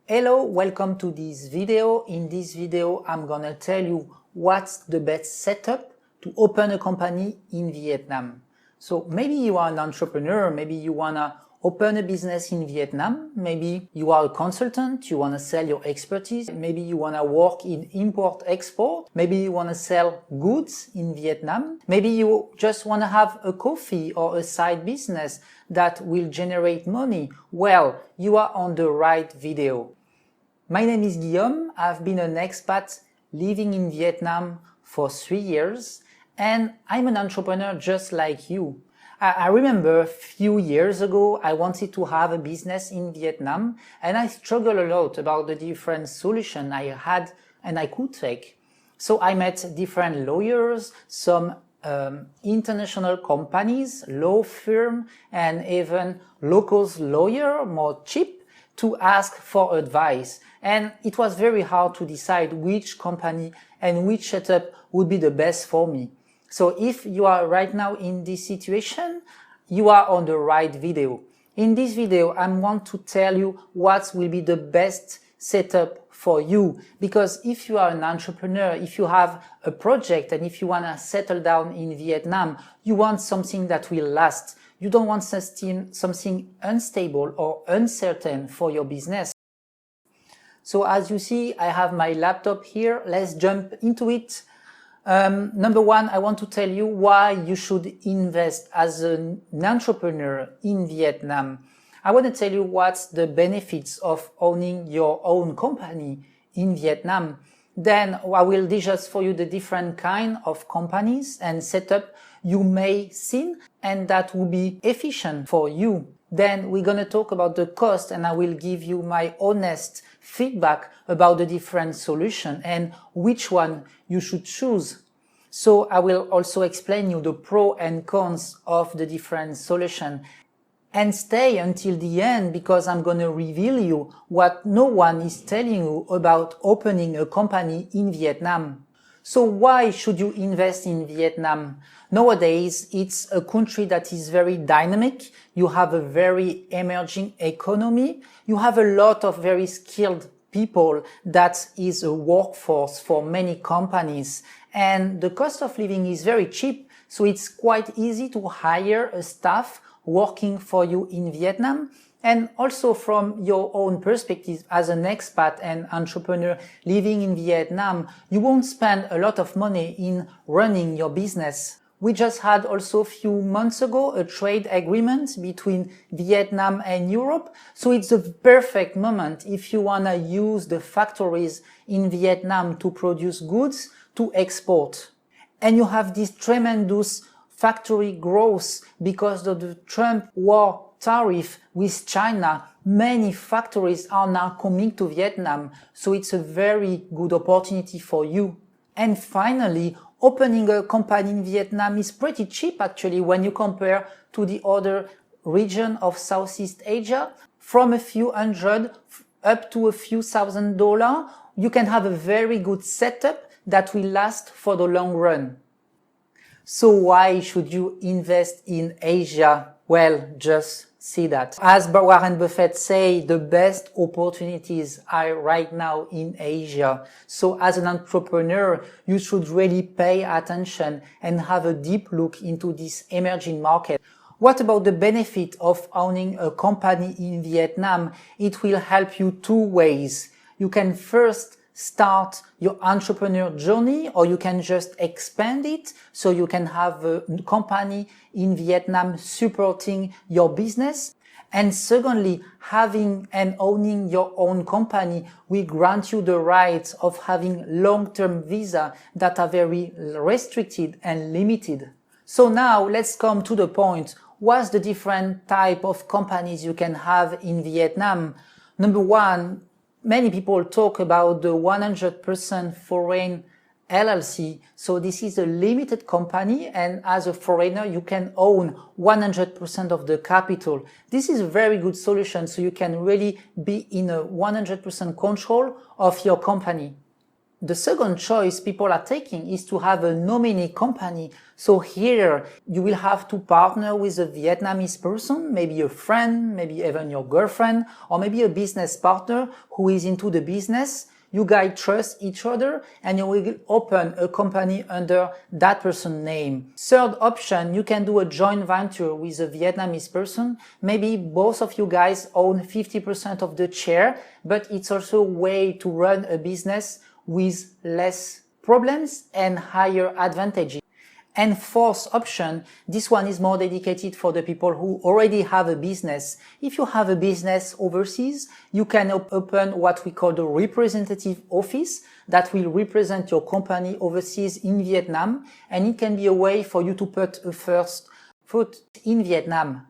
Hello, welcome to this video. In this video, I'm gonna tell you what's the best setup to open a company in Vietnam. So maybe you are an entrepreneur, maybe you wanna open a business in Vietnam, maybe you are a consultant, you wanna sell your expertise, maybe you wanna work in import-export, maybe you wanna sell goods in Vietnam, maybe you just wanna have a coffee or a side business that will generate money. Well, you are on the right video. My name is Guillaume. I've been an expat living in Vietnam for 3 years, and I'm an entrepreneur just like you. I remember a few years ago, I wanted to have a business in Vietnam, and I struggled a lot about the different solutions I had and I could take. So I met different lawyers, some international companies, law firm, and even local lawyer, more cheap, to ask for advice. And it was very hard to decide which company and which setup would be the best for me. So if you are right now in this situation, you are on the right video. In this video, I want to tell you what will be the best setup for you. Because if you are an entrepreneur, if you have a project and if you want to settle down in Vietnam, you want something that will last. You don't want something unstable or uncertain for your business. So as you see, I have my laptop here. Let's jump into it. Number one, I want to tell you why you should invest as an entrepreneur in Vietnam. I want to tell you what's the benefits of owning your own company in Vietnam. Then I will discuss for you the different kind of companies and setup you may see and that will be efficient for you. Then we're going to talk about the cost and I will give you my honest feedback about the different solution and which one you should choose. So I will also explain you the pros and cons of the different solution. And stay until the end because I'm going to reveal you what no one is telling you about opening a company in Vietnam. So why should you invest in Vietnam? Nowadays, it's a country that is very dynamic. You have a very emerging economy. You have a lot of very skilled people that is a workforce for many companies. And the cost of living is very cheap. So it's quite easy to hire a staff working for you in Vietnam. And also from your own perspective as an expat and entrepreneur living in Vietnam, you won't spend a lot of money in running your business. We just had also a few months ago a trade agreement between Vietnam and Europe. So it's the perfect moment if you want to use the factories in Vietnam to produce goods to export. And you have this tremendous factory growth because of the Trump war tariff with China. Many factories are now coming to Vietnam, so it's a very good opportunity for you. And finally, opening a company in Vietnam is pretty cheap actually when you compare to the other region of Southeast Asia. From a few hundred up to a few $1,000s, you can have a very good setup that will last for the long run. So why should you invest in Asia? Well, just see that. As Warren Buffett say, the best opportunities are right now in Asia. So as an entrepreneur, you should really pay attention and have a deep look into this emerging market. What about the benefit of owning a company in Vietnam? It will help you two ways. You can first start your entrepreneur journey or you can just expand it so you can have a company in Vietnam supporting your business. And secondly, having and owning your own company will grant you the right of having long-term visa that are very restricted and limited. So now let's come to the point. What's the different type of companies you can have in Vietnam? Number one, many people talk about the 100% foreign LLC. So this is a limited company and as a foreigner, you can own 100% of the capital. This is a very good solution so you can really be in a 100% control of your company. The second choice people are taking is to have a nominee company. So here you will have to partner with a Vietnamese person, maybe a friend, maybe even your girlfriend, or maybe a business partner who is into the business. You guys trust each other and you will open a company under that person's name. Third option, you can do a joint venture with a Vietnamese person. Maybe both of you guys own 50% of the share, but it's also a way to run a business with less problems and higher advantages. And fourth option, this one is more dedicated for the people who already have a business. If you have a business overseas, you can open what we call the representative office that will represent your company overseas in Vietnam. And it can be a way for you to put a first foot in Vietnam.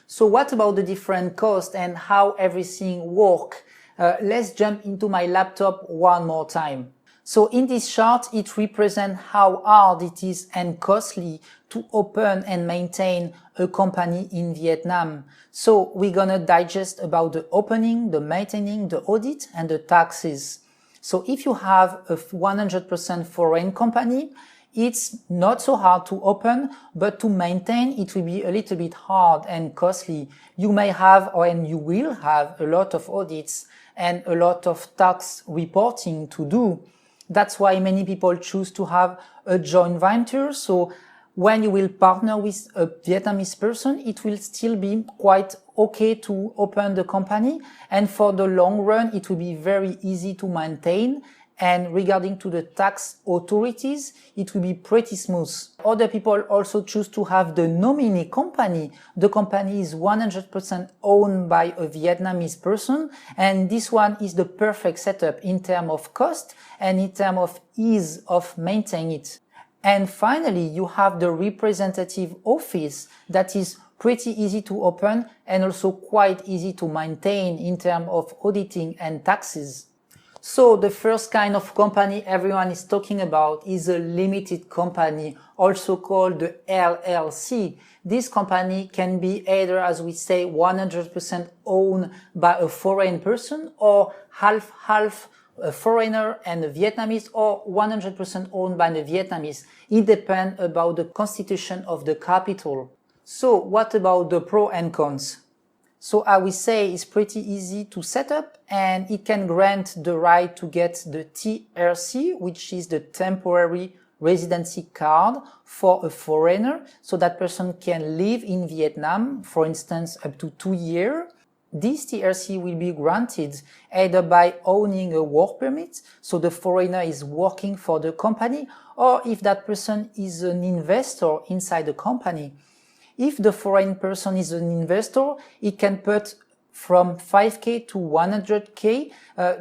So what about the different costs and how everything works? Let's jump into my laptop one more time. So in this chart, it represents how hard it is and costly to open and maintain a company in Vietnam. So we're gonna digest about the opening, the maintaining, the audit, and the taxes. So if you have a 100% foreign company, it's not so hard to open, but to maintain it will be a little bit hard and costly. You may have, and you will have, a lot of audits and a lot of tax reporting to do. That's why many people choose to have a joint venture. So when you will partner with a Vietnamese person, it will still be quite okay to open the company. And for the long run, it will be very easy to maintain. And regarding to the tax authorities, it will be pretty smooth. Other people also choose to have the nominee company. The company is 100% owned by a Vietnamese person, and this one is the perfect setup in terms of cost and in terms of ease of maintaining it. And finally, you have the representative office that is pretty easy to open and also quite easy to maintain in terms of auditing and taxes. So the first kind of company everyone is talking about is a limited company, also called the LLC. This company can be either, as we say, 100% owned by a foreign person or half a foreigner and a Vietnamese, or 100% owned by the Vietnamese. It depends about the constitution of the capital. So what about the pros and cons? So I will say it's pretty easy to set up, and it can grant the right to get the TRC, which is the temporary residency card for a foreigner. So that person can live in Vietnam, for instance, up to 2 years. This TRC will be granted either by owning a work permit, so the foreigner is working for the company, or if that person is an investor inside the company. If the foreign person is an investor, it can put from 5K to 100K.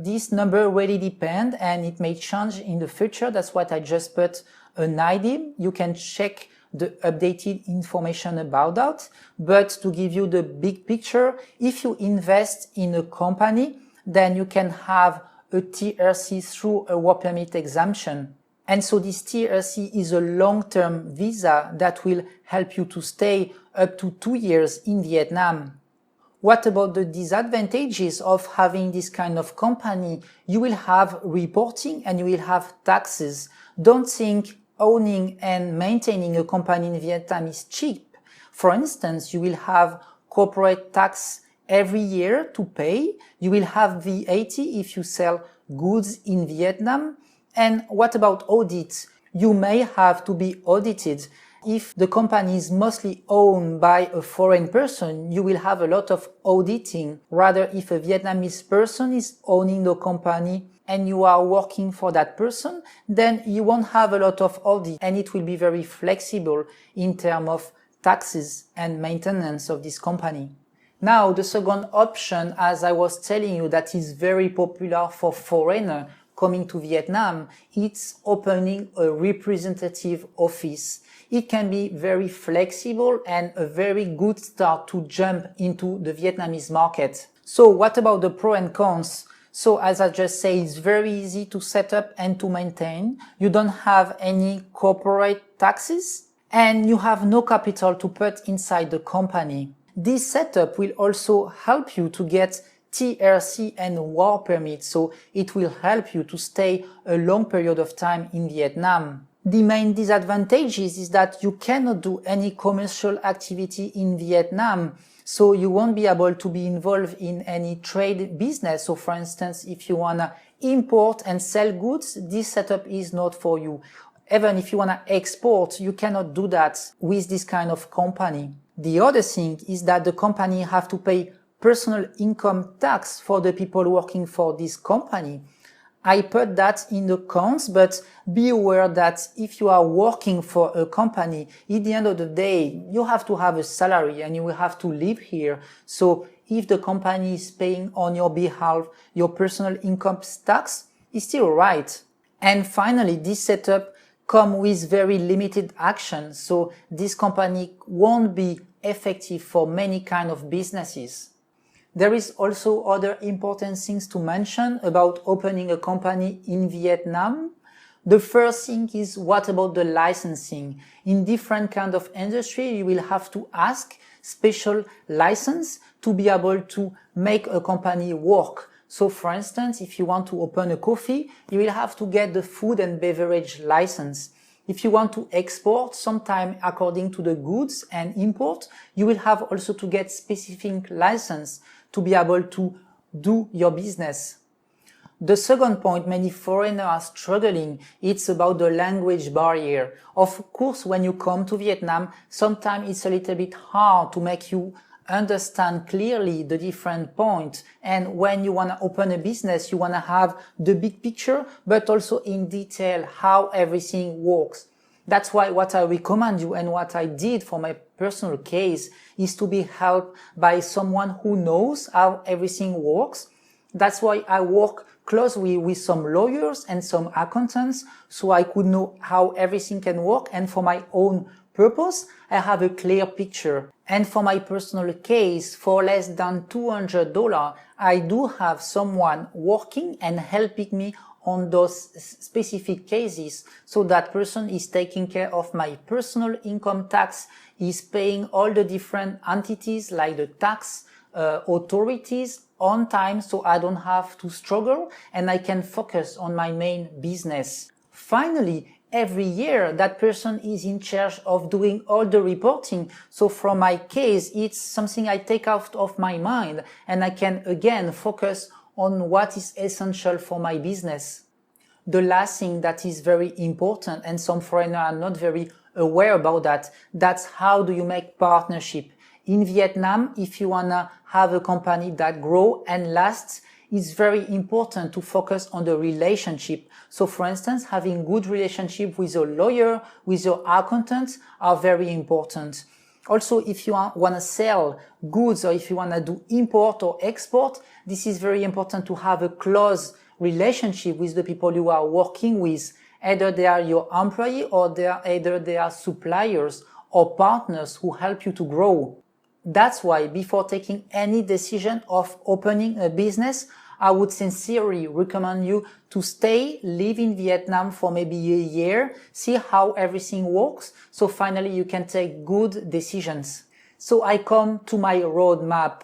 This number really depends, and it may change in the future. That's what I just put an idea. You can check the updated information about that. But to give you the big picture, if you invest in a company, then you can have a TRC through a work permit exemption. And so this TRC is a long-term visa that will help you to stay up to 2 years in Vietnam. What about the disadvantages of having this kind of company? You will have reporting and you will have taxes. Don't think owning and maintaining a company in Vietnam is cheap. For instance, you will have corporate tax every year to pay. You will have VAT if you sell goods in Vietnam. And what about audits? You may have to be audited. If the company is mostly owned by a foreign person, you will have a lot of auditing. Rather, if a Vietnamese person is owning the company and you are working for that person, then you won't have a lot of audit, and it will be very flexible in terms of taxes and maintenance of this company. Now, the second option, as I was telling you, that is very popular for foreigners coming to Vietnam, it's opening a representative office. It can be very flexible and a very good start to jump into the Vietnamese market. So what about the pros and cons? So as I just said, it's very easy to set up and to maintain. You don't have any corporate taxes and you have no capital to put inside the company. This setup will also help you to get TRC and work permit, so it will help you to stay a long period of time in Vietnam. The main disadvantages is that you cannot do any commercial activity in Vietnam, so you won't be able to be involved in any trade business. So for instance, if you want to import and sell goods, this setup is not for you. Even if you want to export, you cannot do that with this kind of company. The other thing is that the company have to pay personal income tax for the people working for this company. I put that in the cons, but be aware that if you are working for a company, at the end of the day, you have to have a salary and you will have to live here. So if the company is paying on your behalf your personal income tax, it's still right. And finally, this setup comes with very limited action. So this company won't be effective for many kind of businesses. There is also other important things to mention about opening a company in Vietnam. The first thing is, what about the licensing? In different kind of industry, you will have to ask special license to be able to make a company work. So for instance, if you want to open a coffee, you will have to get the food and beverage license. If you want to export, sometime according to the goods and import, you will have also to get specific license to be able to do your business. The second point many foreigners are struggling, it's about the language barrier. Of course, when you come to Vietnam, sometimes it's a little bit hard to make you understand clearly the different points. And when you want to open a business, you want to have the big picture, but also in detail how everything works. That's why what I recommend you and what I did for my personal case is to be helped by someone who knows how everything works. That's why I work closely with some lawyers and some accountants so I could know how everything can work, and for my own purpose, I have a clear picture. And for my personal case, for less than $200, I do have someone working and helping me on those specific cases. So that person is taking care of my personal income tax, is paying all the different entities like the tax authorities on time, so I don't have to struggle and I can focus on my main business. Finally, every year that person is in charge of doing all the reporting. So from my case, it's something I take out of my mind and I can again focus on what is essential for my business. The last thing that is very important, and some foreigners are not very aware about that, that's how do you make partnership. In Vietnam, if you want to have a company that grows and lasts, it's very important to focus on the relationship. So for instance, having good relationship with your lawyer, with your accountant are very important. Also, if you want to sell goods or if you want to do import or export, this is very important to have a close relationship with the people you are working with. Either they are your employee or either they are suppliers or partners who help you to grow. That's why before taking any decision of opening a business, I would sincerely recommend you to live in Vietnam for maybe a year, see how everything works, so finally you can take good decisions. So I come to my roadmap.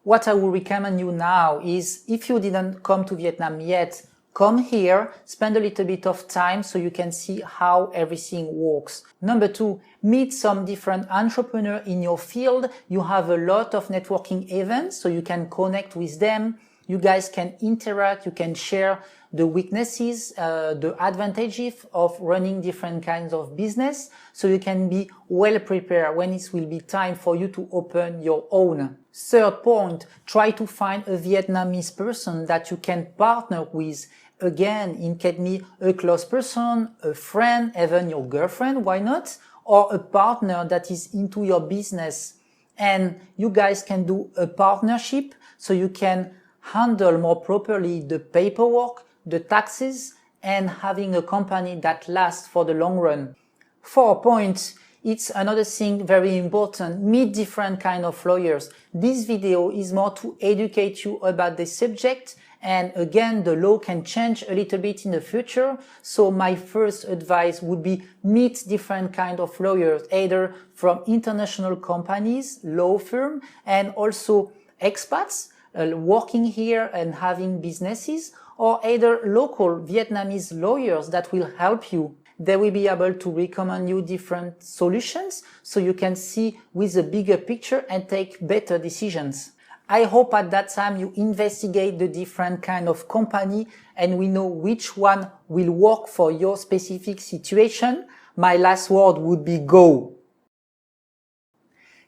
What I would recommend you now is, if you didn't come to Vietnam yet, come here, spend a little bit of time so you can see how everything works. Number 2, meet some different entrepreneurs in your field. You have a lot of networking events, so you can connect with them. You guys can interact, you can share the weaknesses, the advantages of running different kinds of business, so you can be well prepared when it will be time for you to open your own. Third point, try to find a Vietnamese person that you can partner with. Again, it can be a close person, a friend, even your girlfriend, why not? Or a partner that is into your business. And you guys can do a partnership so you can handle more properly the paperwork, the taxes, and having a company that lasts for the long run. 4 points. It's another thing very important. Meet different kind of lawyers. This video is more to educate you about the subject. And again, the law can change a little bit in the future. So my first advice would be meet different kind of lawyers, either from international companies, law firm, and also expats, working here and having businesses, or either local Vietnamese lawyers that will help you. They will be able to recommend you different solutions so you can see with a bigger picture and take better decisions. I hope at that time you investigate the different kind of company and we know which one will work for your specific situation. My last word would be go.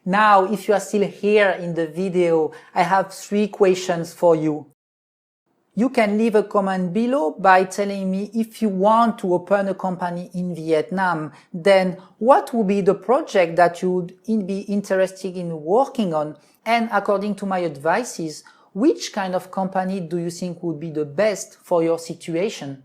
Now, if you are still here in the video, I have 3 questions for you. You can leave a comment below by telling me if you want to open a company in Vietnam, then what would be the project that you would be interested in working on? And according to my advices, which kind of company do you think would be the best for your situation?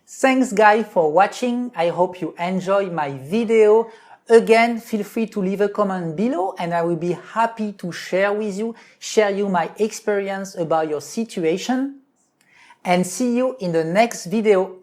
Thanks guys for watching. I hope you enjoyed my video. Again, feel free to leave a comment below and I will be happy to share you my experience about your situation. And see you in the next video.